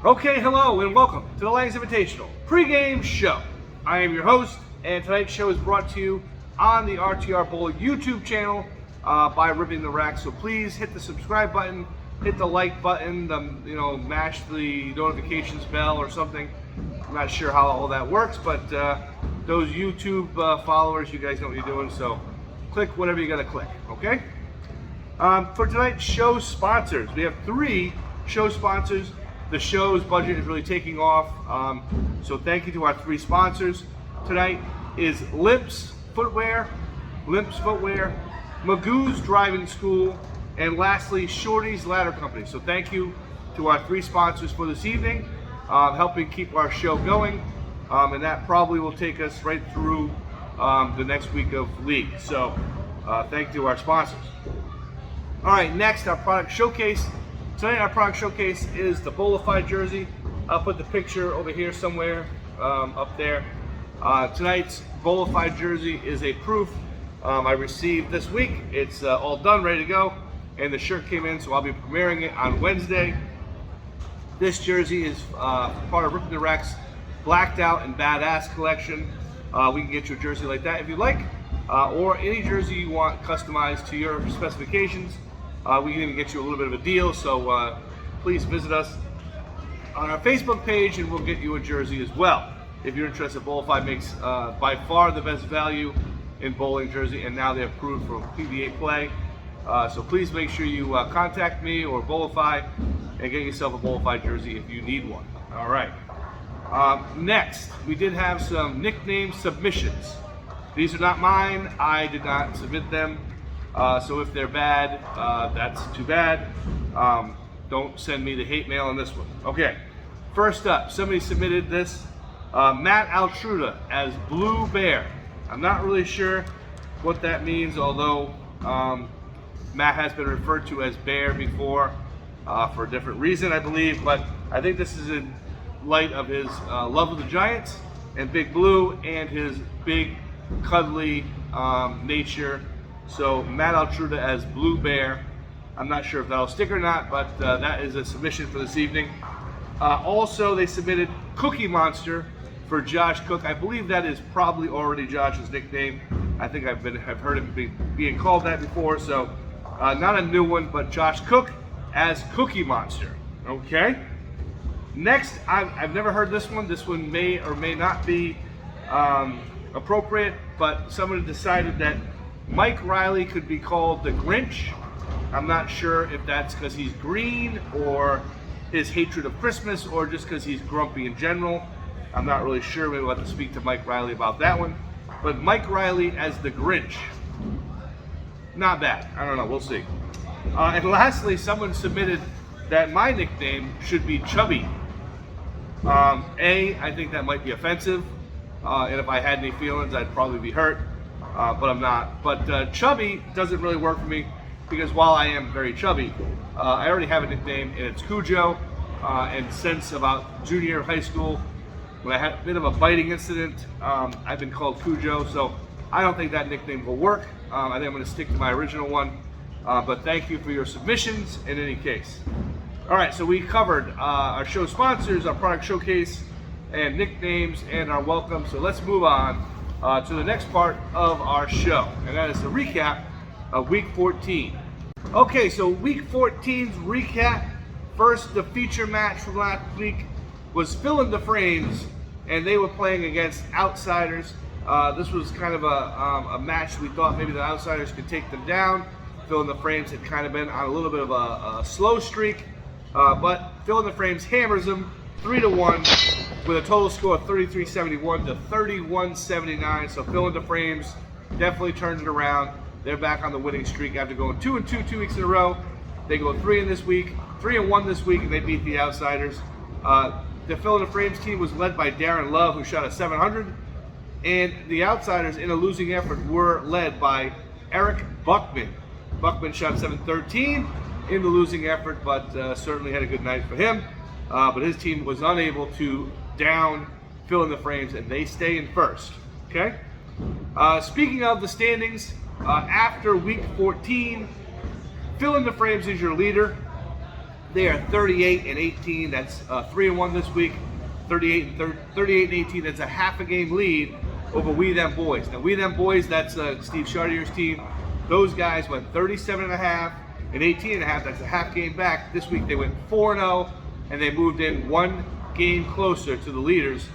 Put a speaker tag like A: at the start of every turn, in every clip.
A: Okay, hello and welcome to the Langs Invitational pregame show. I am your host, and tonight's show is brought to you on the RTR Bowl YouTube channel by Ripping the Rack. So please hit the subscribe button, hit the like button, mash the notifications bell or something. I'm not sure how all that works, but those YouTube followers, you guys know what you're doing. So click whatever you got to click. Okay. For tonight's show sponsors, we have 3 show sponsors. The show's budget is really taking off, so thank you to our 3 sponsors. Tonight is Limps Footwear, Magoo's Driving School, and lastly, Shorty's Ladder Company. So thank you to our 3 sponsors for this evening, helping keep our show going, and that probably will take us right through the next week of league. So thank you to our sponsors. All right, next, our product showcase. Tonight, our product showcase is the Bolify jersey. I'll put the picture over here somewhere up there. Tonight's Bolify jersey is a proof I received this week. It's all done, ready to go, and the shirt came in, so I'll be premiering it on Wednesday. This jersey is part of Ripping the Rack's Blacked Out and Badass collection. We can get you a jersey like that if you like, or any jersey you want customized to your specifications. We can even get you a little bit of a deal, so please visit us on our Facebook page and we'll get you a jersey as well. If you're interested, Bolify makes by far the best value in bowling jersey, and now they're approved for PBA play. So please make sure you contact me or Bolify and get yourself a Bolify jersey if you need one. All right. Next, we did have some nickname submissions. These are not mine. I did not submit them. So if they're bad, that's too bad. Don't send me the hate mail on this one. Okay, first up, somebody submitted this, Matt Altruda as Blue Bear. I'm not really sure what that means, although Matt has been referred to as Bear before for a different reason, I believe, but I think this is in light of his love of the Giants and Big Blue and his big, cuddly nature. So Matt Altruda as Blue Bear. I'm not sure if that'll stick or not, but that is a submission for this evening. Also, they submitted Cookie Monster for Josh Cook. I believe that is probably already Josh's nickname. I think I've heard him being called that before. So not a new one, but Josh Cook as Cookie Monster. Okay. Next, I've never heard this one. This one may or may not be appropriate, but someone decided that Mike Riley could be called the Grinch. I'm not sure if that's because he's green or his hatred of Christmas or just because he's grumpy in general. I'm not really sure. Maybe we'll have to speak to Mike Riley about that one. But Mike Riley as the Grinch, not bad. I don't know. We'll see. And lastly, someone submitted that my nickname should be Chubby. I think that might be offensive. And if I had any feelings, I'd probably be hurt. But I'm not. But Chubby doesn't really work for me because while I am very chubby, I already have a nickname, and it's Cujo. And since about junior year of high school, when I had a bit of a biting incident, I've been called Cujo. So I don't think that nickname will work. I think I'm going to stick to my original one. But thank you for your submissions in any case. All right, so we covered our show sponsors, our product showcase, and nicknames, and our welcome. So let's move on to the next part of our show, and that is the recap of Week 14. Okay, so Week 14's recap. First, the feature match from last week was Fill in the Frames, and they were playing against Outsiders. This was kind of a match we thought maybe the Outsiders could take them down. Fill in the Frames had kind of been on a little bit of a slow streak, but Fill in the Frames hammers them 3-1 with a total score of 33-71 to 31-79. So Fill in the Frames definitely turned it around. They're back on the winning streak after going 2-2 2 weeks in a row. They go 3-1 this week, and they beat the Outsiders. The Fill in the Frames team was led by Darren Love, who shot a 700, and the Outsiders in a losing effort were led by Eric Buckman. Buckman shot 713 in the losing effort, but certainly had a good night for him. But his team was unable to down Fill in the Frames, and they stay in first. Okay. Speaking of the standings, after Week 14, Fill in the Frames is your leader. They are 38-18. That's 3-1 this week. 38-18. That's a half a game lead over We Them Boys. Now We Them Boys, that's Steve Chartier's team. Those guys went 37.5 and 18.5. That's a half game back. This week they went 4-0, and they moved in one game closer to the leaders.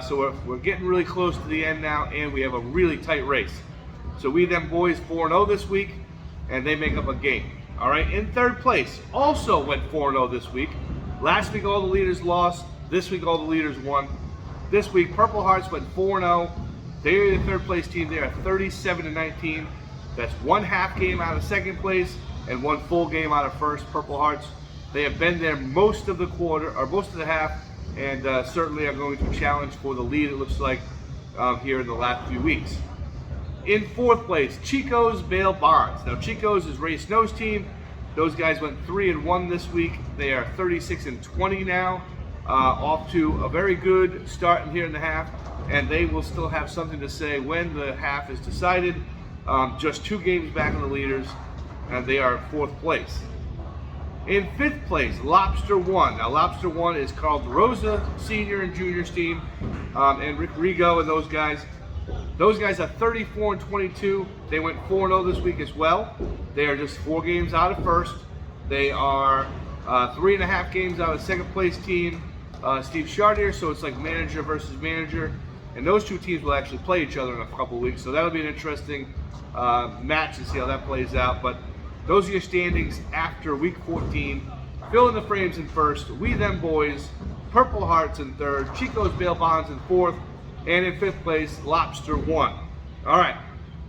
A: So we're getting really close to the end now, and we have a really tight race. So We Them Boys 4-0 this week, and they make up a game. All right, in third place, also went 4-0 this week. Last week all the leaders lost. This week all the leaders won. This week Purple Hearts went 4-0. They're the third place team. They are 37-19. That's one half game out of second place and one full game out of first. Purple Hearts, they have been there most of the quarter, or most of the half, and certainly are going to challenge for the lead, it looks like, here in the last few weeks. In fourth place, Chico's Bail Bonds. Now Chico's is Ray Snow's team. Those guys went 3-1 this week. They are 36-20 now, off to a very good start in here in the half, and they will still have something to say when the half is decided. Just 2 games back on the leaders, and they are fourth place. In fifth place, Lobster One. Now Lobster One is Carl DeRosa Senior and Junior's team, and Rick Rigo and those guys. Those guys are 34-22. They went 4-0 this week as well. They are just 4 games out of first. They are 3.5 games out of second place team, Steve Chartier. So it's like manager versus manager. And those two teams will actually play each other in a couple of weeks. So that'll be an interesting match to see how that plays out. But those are your standings after week 14. Fill in the frames in first. We Them Boys, Purple Hearts in third, Chico's Bail Bonds in fourth, and in fifth place, Lobster One. All right,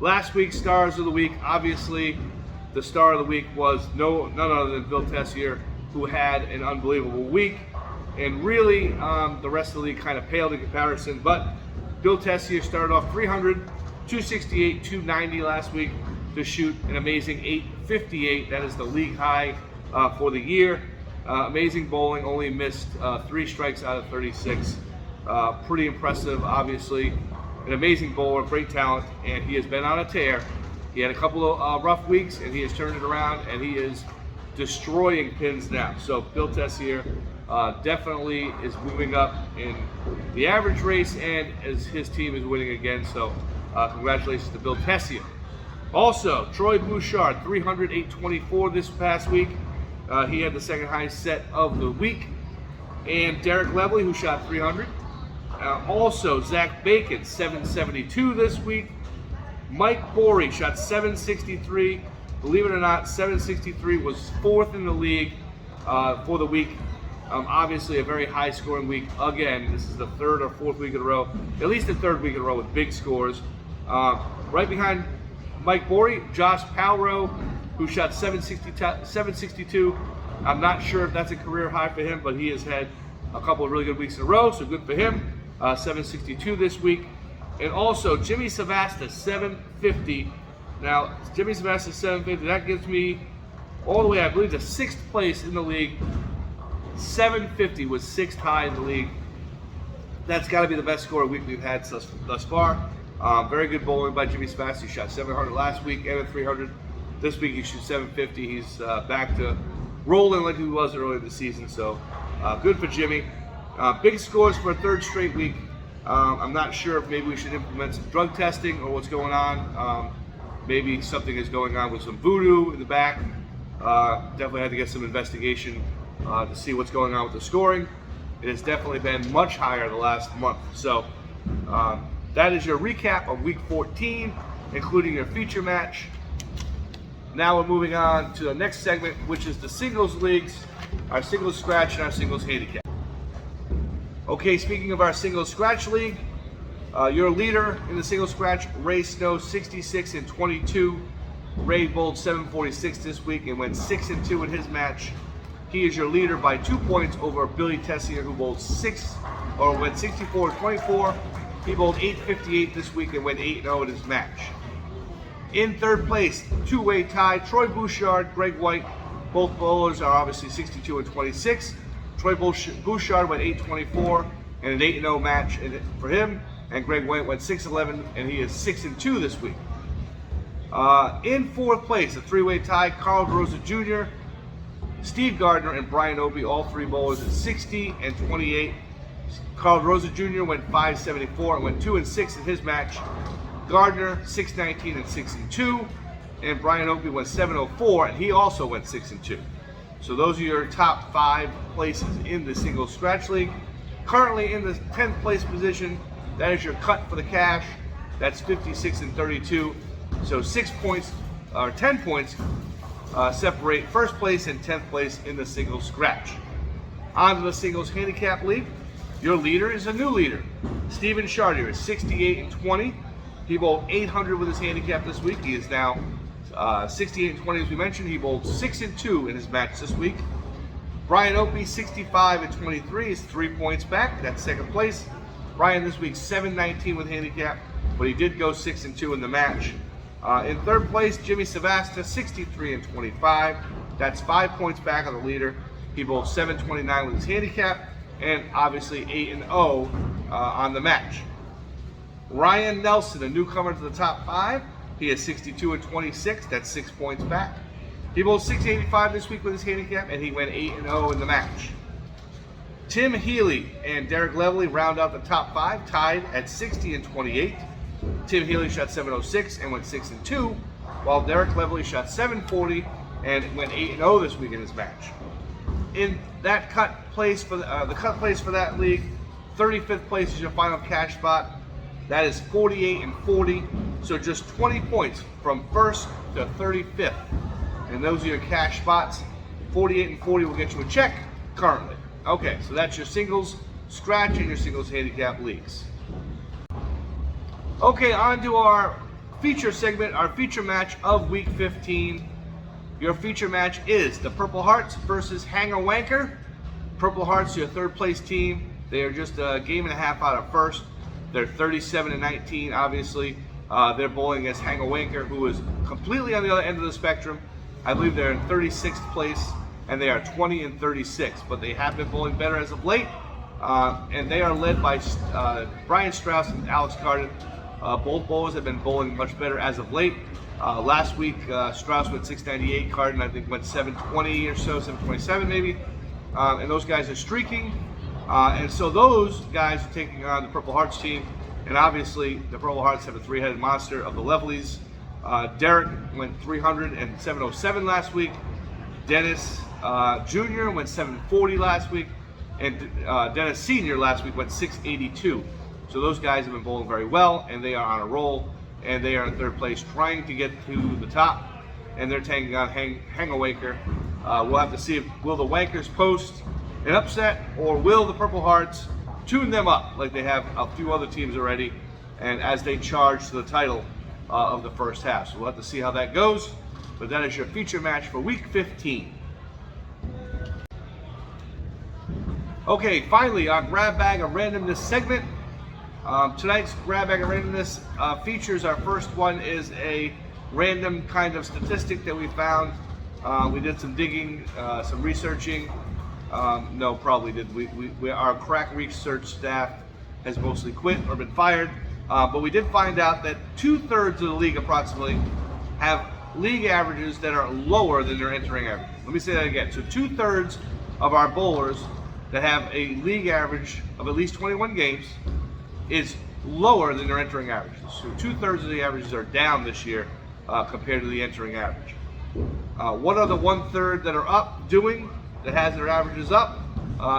A: last week's Stars of the Week. Obviously, the star of the week was none other than Bill Tessier, who had an unbelievable week. And really, the rest of the league kind of paled in comparison. But Bill Tessier started off 300, 268, 290 last week to shoot an amazing 858. That is the league high for the year. Amazing bowling, only missed 3 strikes out of 36. Pretty impressive, obviously. An amazing bowler, great talent, and he has been on a tear. He had a couple of rough weeks, and he has turned it around, and he is destroying pins now. So Bill Tessier definitely is moving up in the average race, and as his team is winning again. So congratulations to Bill Tessier. Also, Troy Bouchard, 300, 824 this past week. He had the second highest set of the week. And Derek Levely, who shot 300. Also, Zach Bacon, 772 this week. Mike Borey shot 763. Believe it or not, 763 was 4th in the league for the week. Obviously, a very high-scoring week. Again, this is the 3rd or 4th week in a row, at least the 3rd week in a row with big scores. Right behind Mike Borey, Josh Palrow, who shot 762. I'm not sure if that's a career high for him, but he has had a couple of really good weeks in a row, so good for him. 762 this week. And also, Jimmy Savasta, 750. Now, Jimmy Savasta, 750, that gives me all the way, I believe, to 6th place in the league. 750 was 6th high in the league. That's got to be the best score week we've had thus far. Very good bowling by Jimmy Savasta. He shot 700 last week and a 300. This week he shoots 750. He's back to rolling like he was earlier this season, so good for Jimmy. Big scores for a 3rd straight week. I'm not sure if maybe we should implement some drug testing or what's going on. Maybe something is going on with some voodoo in the back. Definitely had to get some investigation to see what's going on with the scoring. It has definitely been much higher the last month. So that is your recap of week 14, including your feature match. Now we're moving on to the next segment, which is the singles leagues, our singles scratch and our singles handicap. Okay, speaking of our singles scratch league, your leader in the singles scratch, Ray Snow, 66-22. Ray bowled 746 this week and went 6-2 in his match. He is your leader by 2 points over Billy Tessier, who bowled went 64-24. He bowled 858 this week and went 8-0 in his match. In third place, 2-way tie, Troy Bouchard, Greg White. Both bowlers are obviously 62-26. Troy Bouchard went 824 and an 8-0 match for him, and Greg White went 6-11, and he is 6-2 this week. In fourth place, a 3-way tie, Carl DeRosa Jr., Steve Gardner and Brian Opie, all three bowlers at 60 and 28. Carl Rosa Jr. went 574 and went 2 and 6 in his match. Gardner 619 and 62, and Brian Opie went 704 and he also went 6 and 2. So those are your top 5 places in the singles scratch league. Currently in the 10th place position, that is your cut for the cash. That's 56 and 32. So 6 points or 10 points separate first place and 10th place in the singles scratch. On to the singles handicap league. Your leader is a new leader. Steven Chartier is 68 and 20. He bowled 800 with his handicap this week. He is now 68 and 20 as we mentioned. He bowled 6 and 2 in his match this week. Brian Opie 65 and 23 is 3 points back. That's second place. Brian this week 719 with handicap, but he did go 6 and 2 in the match. In third place, Jimmy Savasta 63 and 25. That's 5 points back on the leader. He bowled 729 with his handicap, and obviously 8 and 0 on the match. Ryan Nelson, a newcomer to the top 5. He is 62 and 26. That's 6 points back. He bowled 685 this week with his handicap, and he went 8 and 0 in the match. Tim Healy and Derek Levely round out the top 5, tied at 60 and 28. Tim Healy shot 706 and went 6 and 2, while Derek Levely shot 740 and went 8 and 0 this week in his match. In that cut place for the cut place for that league, 35th place is your final cash spot. That is 48 and 40, so just 20 points from first to 35th. And those are your cash spots. 48 and 40 will get you a check currently. Okay, so that's your singles scratch and your singles handicap leagues. Okay, on to our feature segment, our feature match of week 15. Your feature match is the Purple Hearts versus Hanger Wanker. Purple Hearts, your third place team. They are just a game and a half out of first. They're 37 and 19, obviously. They're bowling against Hanger Wanker, who is completely on the other end of the spectrum. I believe they're in 36th place, and they are 20 and 36, but they have been bowling better as of late. And they are led by Brian Strauss and Alex Carden. Both bowlers have been bowling much better as of late. Last week, Strauss went 698, Carden I think went 720 or so, 727 maybe. And those guys are streaking. And so those guys are taking on the Purple Hearts team. And obviously, the Purple Hearts have a three-headed monster of the Leveleys. Derek went 300 and 707 last week. Dennis Jr. went 740 last week. And Dennis Sr. last week went 682. So those guys have been bowling very well, and they are on a roll. And they are in third place, trying to get to the top. And they're taking on Hanger Wanker. We'll have to see if will the Wankers post an upset, or will the Purple Hearts tune them up like they have a few other teams already, and as they charge to the title of the first half. So we'll have to see how that goes. But that is your feature match for week 15. Okay, finally, our grab bag of randomness segment. Tonight's grab bag of randomness features, our first one is a random kind of statistic that we found. We did some digging, some researching. No, probably did. Our crack research staff has mostly quit or been fired. But we did find out that 2/3 of the league approximately have league averages that are lower than their entering average. Let me say that again. So 2/3 of our bowlers that have a league average of at least 21 games is lower than their entering averages. So 2/3 of the averages are down this year compared to the entering average. What are the 1/3 that are up doing that has their averages up?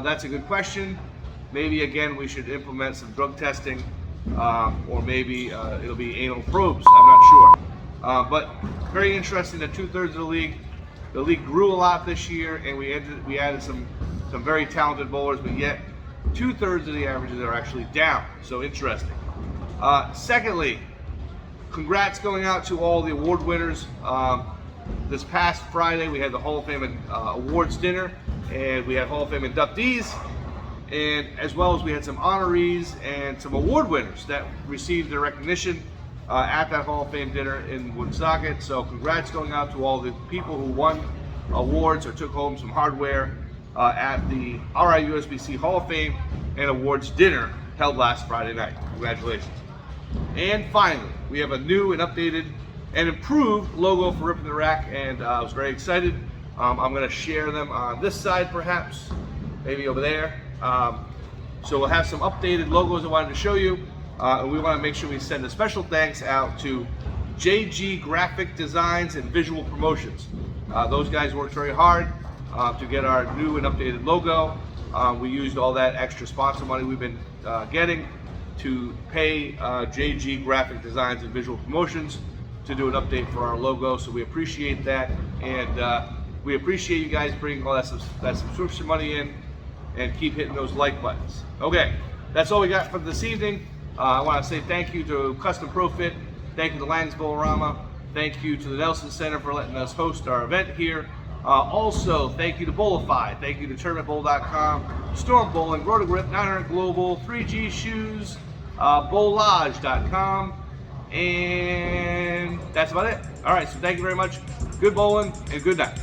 A: That's a good question. Maybe again we should implement some drug testing, or maybe it'll be anal probes. I'm not sure. But very interesting that 2/3 of the league grew a lot this year, and we added some very talented bowlers, but yet 2/3 of the averages are actually down. So interesting. Secondly, congrats going out to all the award winners. This past Friday we had the Hall of Fame awards dinner, and we had Hall of Fame inductees, and as well as we had some honorees and some award winners that received their recognition at that Hall of Fame dinner in Woonsocket. So congrats going out to all the people who won awards or took home some hardware at the RIUSBC Hall of Fame and Awards dinner held last Friday night. Congratulations. And finally, we have a new and updated and improved logo for Ripping the Rack, and I was very excited I'm going to share them on this side perhaps, maybe over there. So we'll have some updated logos I wanted to show you. And we want to make sure we send a special thanks out to JG Graphic Designs and Visual Promotions. Those guys worked very hard to get our new and updated logo. We used all that extra sponsor money we've been getting to pay JG Graphic Designs and Visual Promotions to do an update for our logo. So we appreciate that, and we appreciate you guys bringing all that subscription money in and keep hitting those like buttons. Okay, that's all we got for this evening. I want to say thank you to Custom Profit, thank you to Lang's Bowlerama, thank you to the Nelson Center for letting us host our event here. Also, thank you to Bowlify, thank you to TournamentBowl.com, Storm Bowling, Rotogrip, 900 Global, 3G Shoes, Bowlage.com, and that's about it. All right, so thank you very much. Good bowling and good night.